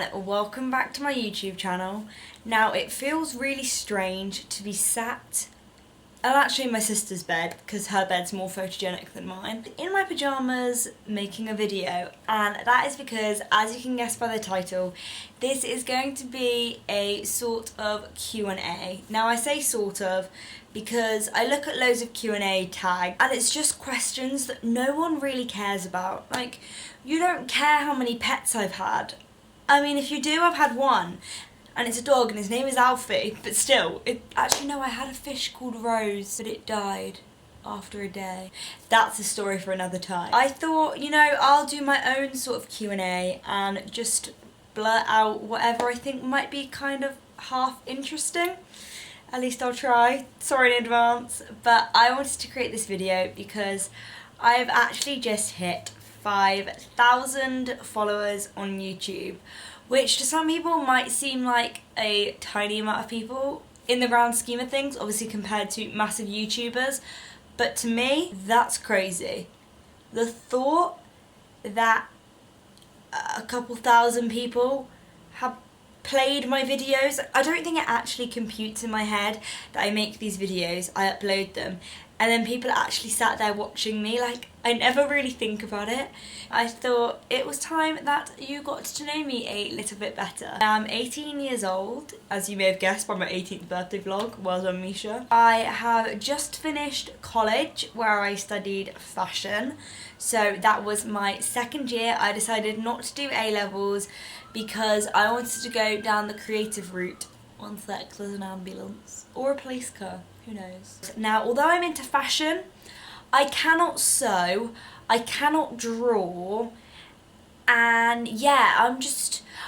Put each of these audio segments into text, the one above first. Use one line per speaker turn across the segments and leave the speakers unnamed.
and welcome back to my YouTube channel. Now it feels really strange to be sat, I'm actually in my sister's bed because her bed's more photogenic than mine, in my pyjamas making a video, and that is because, as you can guess by the title, this is going to be a sort of Q&A. Now I say sort of because I look at loads of Q&A tags and it's just questions that no one really cares about. Like, you don't care how many pets I've had. I mean, if you do, I've had one. And it's a dog and his name is Alfie, but still, actually no, I had a fish called Rose, but it died after a day. That's a story for another time. I thought, you know, I'll do my own sort of Q&A and just blurt out whatever I think might be kind of half interesting. At least I'll try, sorry in advance. But I wanted to create this video because I've actually just hit 5,000 followers on YouTube, which to some people might seem like a tiny amount of people in the grand scheme of things, obviously compared to massive YouTubers, but to me, that's crazy. The thought that a couple thousand people have played my videos, I don't think it actually computes in my head that I make these videos, I upload them, and then people actually sat there watching me. Like, I never really think about it. I thought it was time that you got to know me a little bit better. I'm 18 years old, as you may have guessed by my 18th birthday vlog. Well done, Misha. I have just finished college where I studied fashion. So that was my second year. I decided not to do A-levels because I wanted to go down the creative route. One sec, there's an ambulance. Or a police car, who knows. Now, although I'm into fashion, I cannot sew, I cannot draw, and yeah,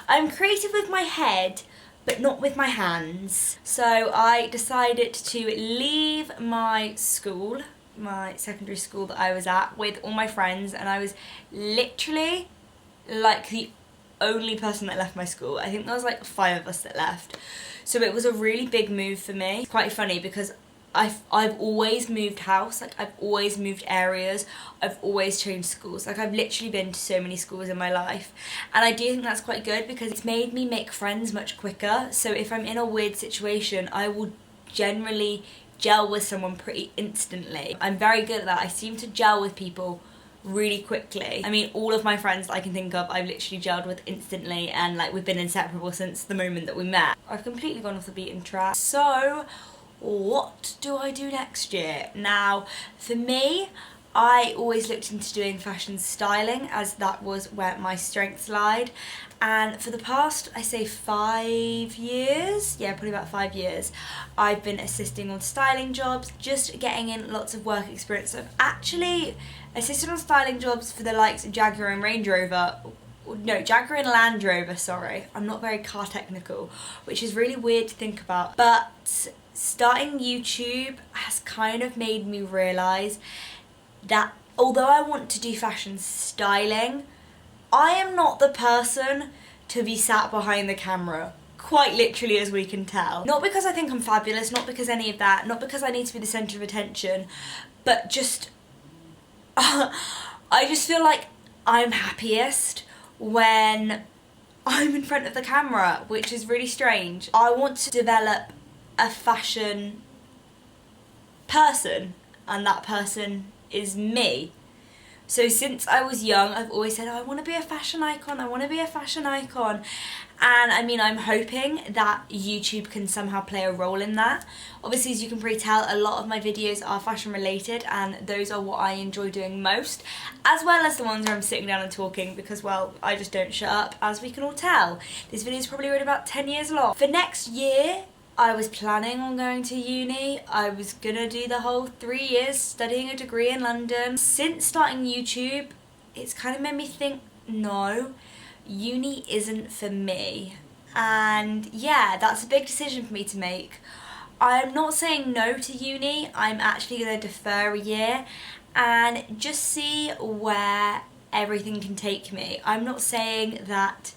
I'm creative with my head, but not with my hands. So I decided to leave my school, my secondary school that I was at, with all my friends, and I was literally like the only person that left my school. I think there was like 5 of us that left. So it was a really big move for me. It's quite funny because I've always moved house, like I've always moved areas, I've always changed schools. Like, I've literally been to so many schools in my life, and I do think that's quite good because it's made me make friends much quicker. So if I'm in a weird situation, I will generally gel with someone pretty instantly. I'm very good at that. I seem to gel with people really quickly. I mean, all of my friends that I can think of, I've literally gelled with instantly, and like, we've been inseparable since the moment that we met. I've completely gone off the beaten track. So what do I do next year? Now, for me, I always looked into doing fashion styling, as that was where my strengths lied. And for the past, I say 5 years, yeah, probably about 5 years, I've been assisting on styling jobs, just getting in lots of work experience. So I've actually assisted on styling jobs for the likes of Jaguar and Range Rover. No, Jaguar and Land Rover, sorry. I'm not very car technical, which is really weird to think about. But starting YouTube has kind of made me realise that although I want to do fashion styling, I am not the person to be sat behind the camera, quite literally, as we can tell. Not because I think I'm fabulous, not because any of that, not because I need to be the centre of attention, but just, I just feel like I'm happiest when I'm in front of the camera, which is really strange. I want to develop a fashion person, and that person is me. So since I was young, I've always said, oh, I want to be a fashion icon, I want to be a fashion icon. And I mean, I'm hoping that YouTube can somehow play a role in that. Obviously, as you can probably tell, a lot of my videos are fashion related, and those are what I enjoy doing most, as well as the ones where I'm sitting down and talking because, well, I just don't shut up, as we can all tell. This video is probably already about 10 years long. For next year, I was planning on going to uni. I was gonna do the whole 3 years studying a degree in London. Since starting YouTube, it's kind of made me think, no, uni isn't for me. And yeah, that's a big decision for me to make. I'm not saying no to uni, I'm actually gonna defer a year and just see where everything can take me. I'm not saying that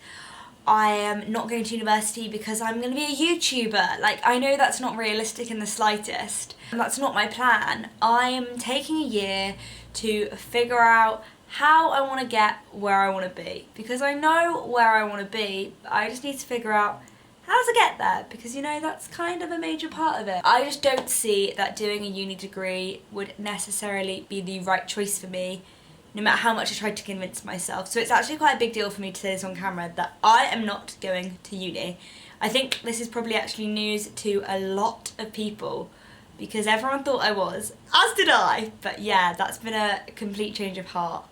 I am not going to university because I'm going to be a YouTuber. Like, I know that's not realistic in the slightest. And that's not my plan. I am taking a year to figure out how I want to get where I want to be, because I know where I want to be, but I just need to figure out how to get there, because you know that's kind of a major part of it. I just don't see that doing a uni degree would necessarily be the right choice for me, no matter how much I tried to convince myself. So it's actually quite a big deal for me to say this on camera, that I am not going to uni. I think this is probably actually news to a lot of people, because everyone thought I was, as did I. But yeah, that's been a complete change of heart.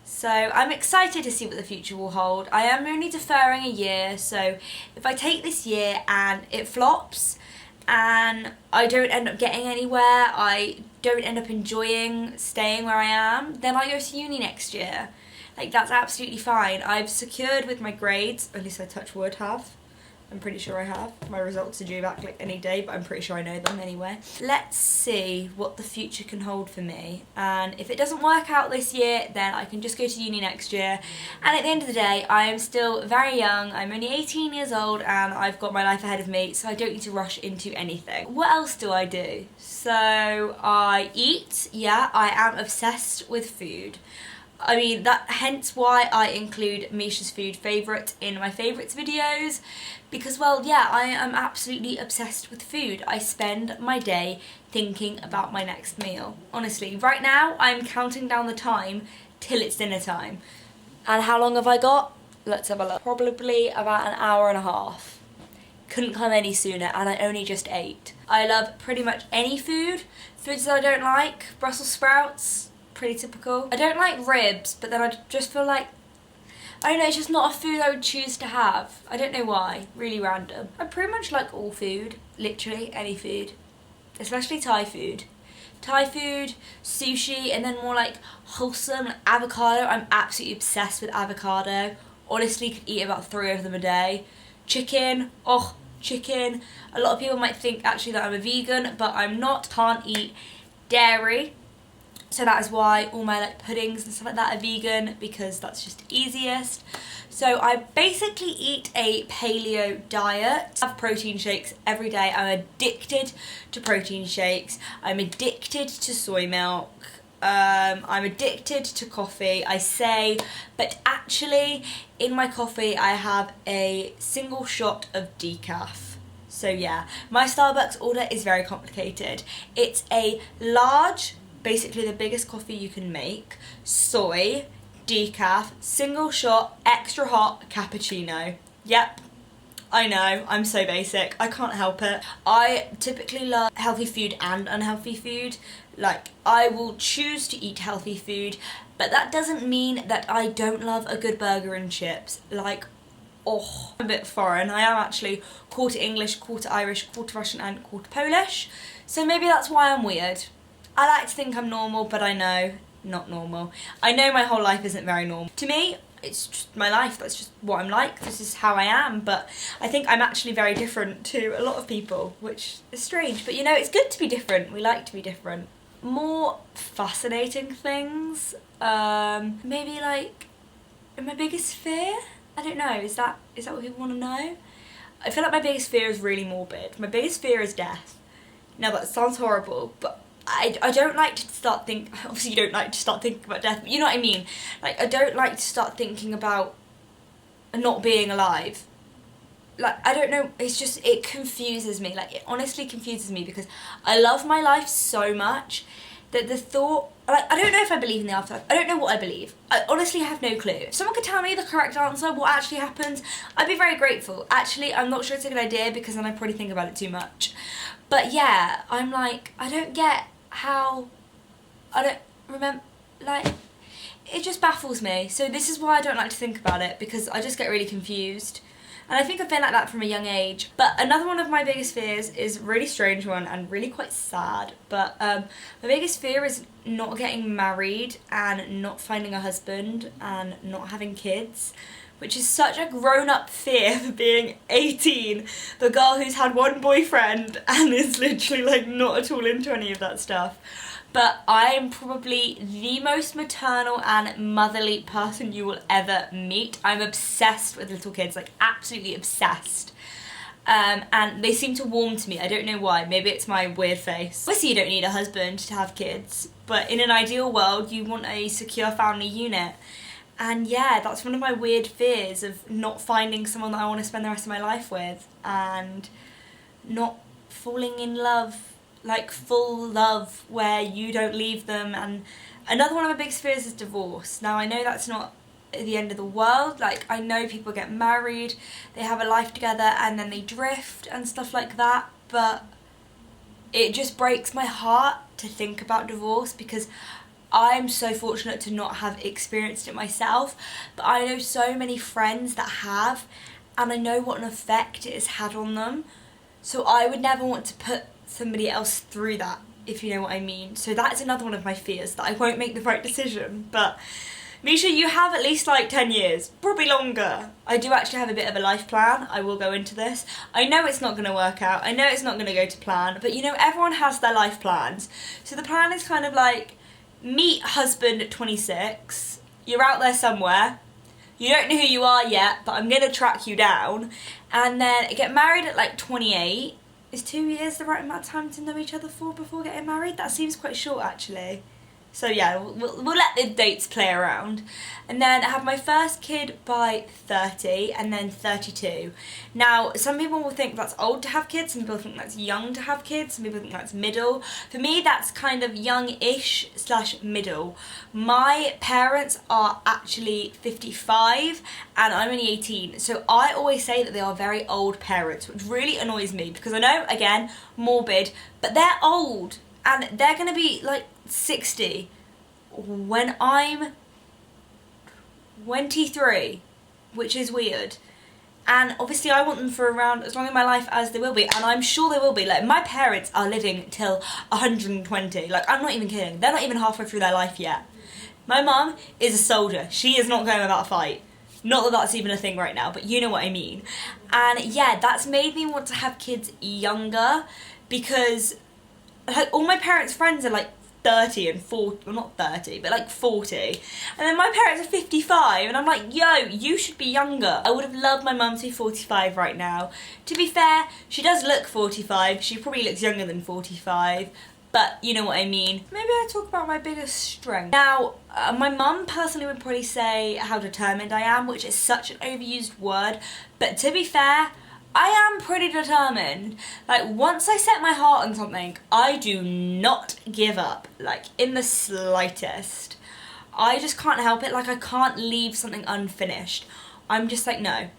So I'm excited to see what the future will hold. I am only deferring a year, so if I take this year and it flops and I don't end up getting anywhere, I don't end up enjoying staying where I am, then I go to uni next year. Like, that's absolutely fine. I've secured with my grades, at least I touch wood have. I'm pretty sure I have. My results are due back like any day, but I'm pretty sure I know them anyway. Let's see what the future can hold for me. And if it doesn't work out this year, then I can just go to uni next year. And at the end of the day, I am still very young. I'm only 18 years old and I've got my life ahead of me, so I don't need to rush into anything. What else do I do? So I eat. Yeah, I am obsessed with food. I mean, hence why I include Misha's food favourite in my favourites videos, because, well, yeah, I am absolutely obsessed with food. I spend my day thinking about my next meal. Honestly, right now I'm counting down the time till it's dinner time. And how long have I got? Let's have a look. Probably about an hour and a half. Couldn't come any sooner, and I only just ate. I love pretty much any food. Foods that I don't like, Brussels sprouts, pretty typical. I don't like ribs, but then I just feel like, I don't know, it's just not a food I would choose to have. I don't know why, really random. I pretty much like all food, literally any food, especially Thai food. Thai food, sushi, and then more like wholesome, like avocado. I'm absolutely obsessed with avocado. Honestly, could eat about 3 of them a day. Chicken, oh, chicken. A lot of people might think actually that I'm a vegan, but I'm not. Can't eat dairy. So that is why all my like puddings and stuff like that are vegan, because that's just easiest. So I basically eat a paleo diet. I have protein shakes every day. I'm addicted to protein shakes. I'm addicted to soy milk. I'm addicted to coffee, I say, but actually in my coffee I have a single shot of decaf. So yeah, my Starbucks order is very complicated. It's a large, basically the biggest coffee you can make, soy, decaf, single shot, extra hot, cappuccino. Yep, I know, I'm so basic, I can't help it. I typically love healthy food and unhealthy food. Like, I will choose to eat healthy food, but that doesn't mean that I don't love a good burger and chips. Like, oh, I'm a bit foreign. I am actually quarter English, quarter Irish, quarter Russian and quarter Polish. So maybe that's why I'm weird. I like to think I'm normal, but I know, not normal. I know my whole life isn't very normal. To me, it's just my life, that's just what I'm like, this is how I am, but I think I'm actually very different to a lot of people, which is strange, but you know, it's good to be different, we like to be different. More fascinating things, maybe like, my biggest fear? I don't know, is that what people want to know? I feel like my biggest fear is really morbid. My biggest fear is death. Now that sounds horrible, but I don't like to start thinking, obviously you don't like to start thinking about death, but you know what I mean? Like, I don't like to start thinking about not being alive. Like, I don't know, it's just, it confuses me. Like, it honestly confuses me, because I love my life so much that the thought, like, I don't know if I believe in the afterlife. I don't know what I believe. I honestly have no clue. If someone could tell me the correct answer, what actually happens, I'd be very grateful. Actually, I'm not sure it's a good idea, because then I probably think about it too much. But yeah, I'm like, I don't get how, I don't remember, like, it just baffles me. So this is why I don't like to think about it, because I just get really confused. And I think I've been like that from a young age. But another one of my biggest fears is a really strange one and really quite sad. But my biggest fear is not getting married and not finding a husband and not having kids, which is such a grown-up fear for being 18, the girl who's had one boyfriend and is literally like not at all into any of that stuff. But I am probably the most maternal and motherly person you will ever meet. I'm obsessed with little kids, like absolutely obsessed. and they seem to warm to me. I don't know why. Maybe it's my weird face. Obviously you don't need a husband to have kids, but in an ideal world you want a secure family unit. And yeah, that's one of my weird fears, of not finding someone that I want to spend the rest of my life with and not falling in love, like full love where you don't leave them. And another one of my biggest fears is divorce. Now I know that's not the end of the world. Like, I know people get married, they have a life together and then they drift and stuff like that, but it just breaks my heart to think about divorce, because I'm so fortunate to not have experienced it myself, but I know so many friends that have, and I know what an effect it has had on them. So I would never want to put somebody else through that, if you know what I mean. So that's another one of my fears, that I won't make the right decision. But Misha, you have at least like 10 years, probably longer. I do actually have a bit of a life plan. I will go into this. I know it's not going to work out. I know it's not going to go to plan. But you know, everyone has their life plans. So the plan is kind of like, meet husband at 26. You're out there somewhere. You don't know who you are yet, but I'm going to track you down. And then get married at like 28. Is 2 years the right amount of time to know each other for before getting married? That seems quite short, actually. So yeah, we'll let the dates play around. And then have my first kid by 30 and then 32. Now, some people will think that's old to have kids, some people think that's young to have kids, some people think that's middle. For me, that's kind of young-ish / middle. My parents are actually 55 and I'm only 18. So I always say that they are very old parents, which really annoys me, because I know, again, morbid, but they're old and they're gonna be like 60 when I'm 23, which is weird. And obviously I want them for around as long in my life as they will be, and I'm sure they will be. Like, my parents are living till 120. Like, I'm not even kidding. They're not even halfway through their life yet. My mum is a soldier. She is not going without a fight. Not that that's even a thing right now, but you know what I mean. And yeah, that's made me want to have kids younger, because like all my parents' friends are like 30 and 40, well not 30, but like 40. And then my parents are 55 and I'm like, yo, you should be younger. I would have loved my mum to be 45 right now. To be fair, she does look 45. She probably looks younger than 45. But you know what I mean. Maybe I talk about my biggest strength. Now, my mum personally would probably say how determined I am, which is such an overused word. But to be fair, I am pretty determined. Like, once I set my heart on something, I do not give up, like, in the slightest. I just can't help it. Like, I can't leave something unfinished. I'm just like, no.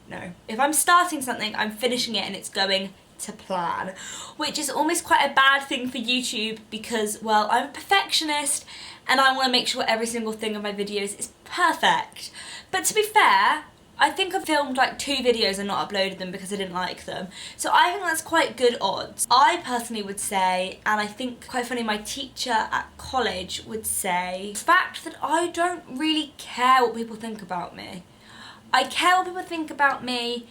If I'm starting something, I'm finishing it and it's going to plan. Which is almost quite a bad thing for YouTube, because, well, I'm a perfectionist and I want to make sure every single thing of my videos is perfect. But to be fair, I think I've filmed like 2 videos and not uploaded them because I didn't like them. So I think that's quite good odds. I personally would say, and I think quite funny, my teacher at college would say, the fact that I don't really care what people think about me. I care what people think about me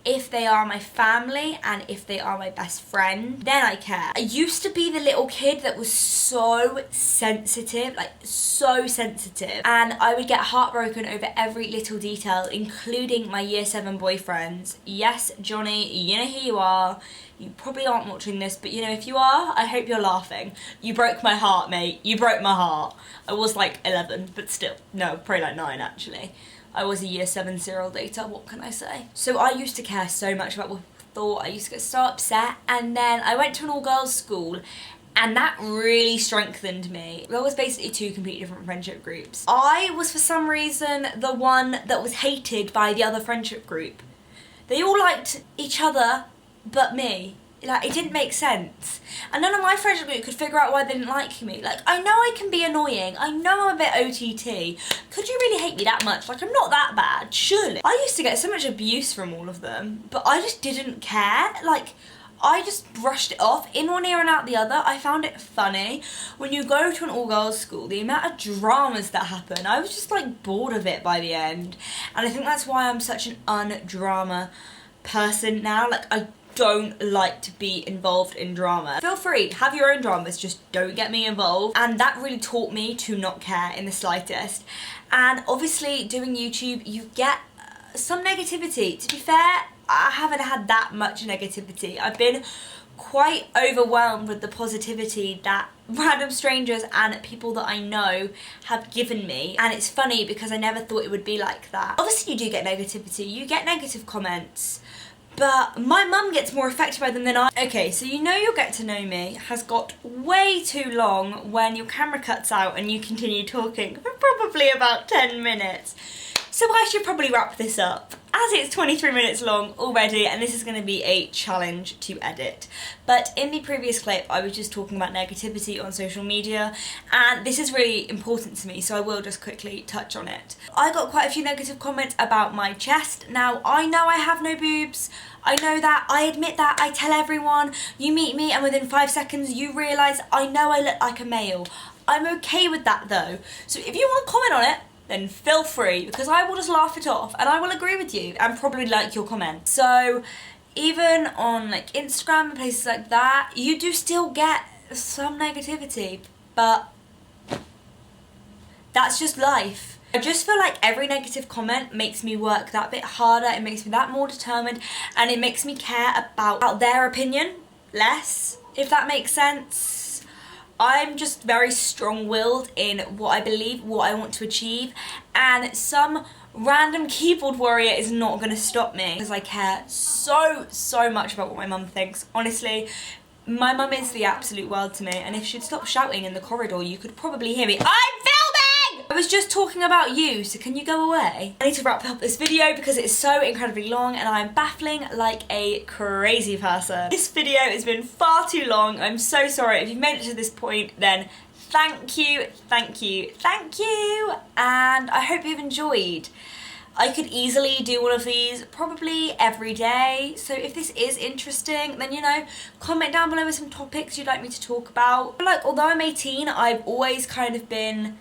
if they are my family and if they are my best friend, then I care. I used to be the little kid that was so sensitive, like so sensitive, and I would get heartbroken over every little detail, including my year 7 boyfriends. Yes, Johnny, you know who you are. You probably aren't watching this, but you know, if you are, I hope you're laughing. You broke my heart, mate. You broke my heart. I was like 11, but still. No, probably like 9 actually. I was a year 7 serial dater, what can I say? So I used to care so much about what people thought. I used to get so upset, and then I went to an all-girls school, and that really strengthened me. There was basically 2 completely different friendship groups. I was, for some reason, the one that was hated by the other friendship group. They all liked each other but me. Like, it didn't make sense. And none of my friendship group could figure out why they didn't like me. Like, I know I can be annoying. I know I'm a bit OTT. Could you really hate me that much? Like, I'm not that bad, surely. I used to get so much abuse from all of them, but I just didn't care. Like, I just brushed it off in one ear and out the other. I found it funny. When you go to an all-girls school, the amount of dramas that happen, I was just like bored of it by the end. And I think that's why I'm such an undrama person now. Like, I don't like to be involved in drama. Feel free, have your own dramas, just don't get me involved. And that really taught me to not care in the slightest. And obviously doing YouTube, you get some negativity. To be fair, I haven't had that much negativity. I've been quite overwhelmed with the positivity that random strangers and people that I know have given me. And it's funny because I never thought it would be like that. Obviously you do get negativity, you get negative comments, but my mum gets more affected by them than I. Okay, so you know your Get to Know Me has got way too long when your camera cuts out and you continue talking for probably about 10 minutes. So I should probably wrap this up, as it's 23 minutes long already, and this is going to be a challenge to edit. But in the previous clip, I was just talking about negativity on social media, and this is really important to me, so I will just quickly touch on it. I got quite a few negative comments about my chest. Now, I know I have no boobs. I know that, I admit that, I tell everyone. You meet me and within 5 seconds you realise I know I look like a male. I'm okay with that though. So if you want to comment on it, then feel free, because I will just laugh it off and I will agree with you and probably like your comment. So even on like Instagram and places like that, you do still get some negativity, but that's just life. I just feel like every negative comment makes me work that bit harder, it makes me that more determined, and it makes me care about their opinion less, if that makes sense. I'm just very strong-willed in what I believe, what I want to achieve, and some random keyboard warrior is not going to stop me, because I care so much about what my mum thinks. Honestly, my mum is the absolute world to me, and if she'd stop shouting in the corridor, you could probably hear me. I'm filming! I was just talking about you, so can you go away? I need to wrap up this video because it is so incredibly long and I'm baffling like a crazy person. This video has been far too long. I'm so sorry. If you've made it to this point, then thank you, thank you, thank you, and I hope you've enjoyed. I could easily do one of these probably every day, so if this is interesting, then, you know, comment down below with some topics you'd like me to talk about. Like, although I'm 18, I've always kind of been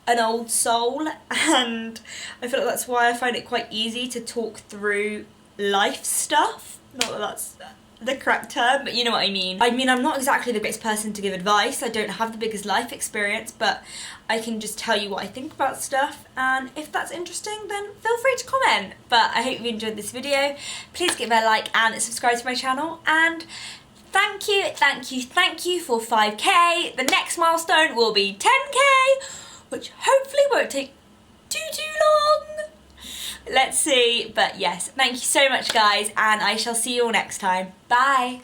an old soul, and I feel like that's why I find it quite easy to talk through life stuff. Not that that's the correct term, but you know what I mean. I'm not exactly the biggest person to give advice. I don't have the biggest life experience, but I can just tell you what I think about stuff, and if that's interesting, then feel free to comment. But I hope you enjoyed this video. Please give it a like and subscribe to my channel, and thank you for 5k. The next milestone will be 10k, which hopefully won't take too long. Let's see, but yes, thank you so much guys, and I shall see you all next time. Bye.